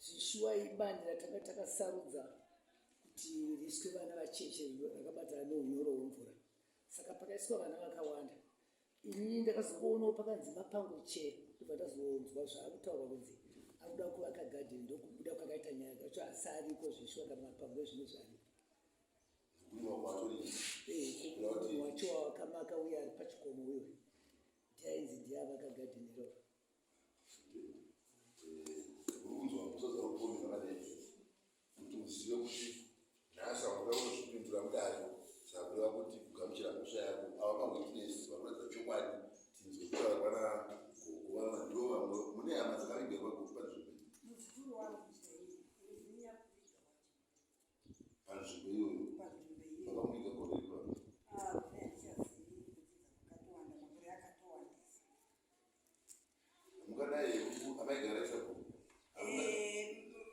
Zvishuwa ibandi ratanga takasarudza kuti riiswe vana vacheche rakabatana neunyoro hwemvura, saka pakaiswa vana vakawanda. Ini ndakazongoonawo pakanzi mapangoche, ndobva ndazonzwa zvaakutaura kunzi akuda kuvaka gadheni, ndokubuda kwakaita nyaya yacho, asi ariko zvishuwa kana mapango ezvino zvaariko. Munhu wacho wakamaka uye ari pachikomo uyo ndiainzi ndiye avaka gadheni iroro. Uzive kuti nhasi wakuda kuzvipindura mudare sakureva kuti kugamuchira mhosva yako avakangoitinesi vanoratidza chokwadi tinzokutaura kuvana ndo vamwe mune hama dzakavigerwa kupa panzvimbo iyoyo vakamuviga koreriwa mungadai amaigara chapo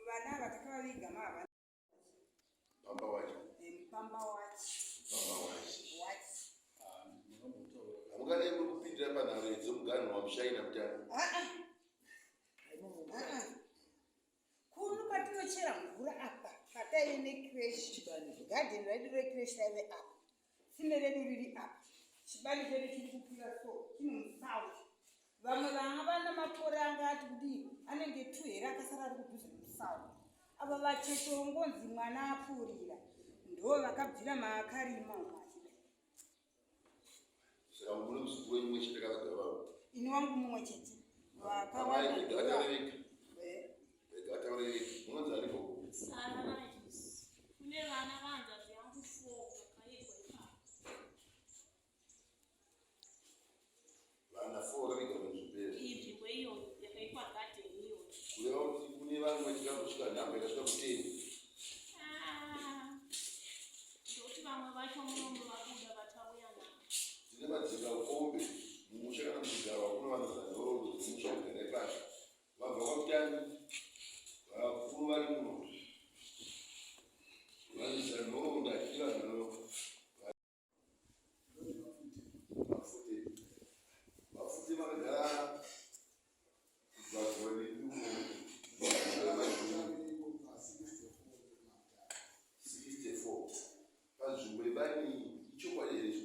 vana vatakavaviga mava hamungadayi muri kupindira panharo dzemuganhu wamushaina mutano kuno patinochera mvura apa pataine kreshi gadheni redu rekreshi raive apa, tsime redu riri apa, chibani chedu chiri kukwira so chino musauti. Vamwe vanga vana makore angati kudii anenge 2 here akasara ari kudhuze musauti. Ava vacheche ngonzi mwana apfuurira ndo vakabvira maakarima saka mune muzukuru wenyu mwe chete kavagavavo ini wangu mumwe chete ataureveka munonzi ariko kune vana vanza zvangu 4 vakaigwa vana 4 vakaigwa munzvimbo nzvimbo iyo yakaitwa gadheni iyo kureva kuti kune vamwe tikangosvika nhamba yakasvika kuteni ndokuti vamwe vacho munondo vabuda vatauya navo tine madzika ukombe mumusha kana muchigarwa kuno vanozanhororo dzemusha kugarai pasha vabva kwakutani vakuru vari muno vanisa nhoroondo achira nhororo vafute vakagara vagoni 64 panzvimbo ibani ichokwadi here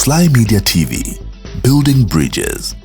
Sly Media TV, building bridges.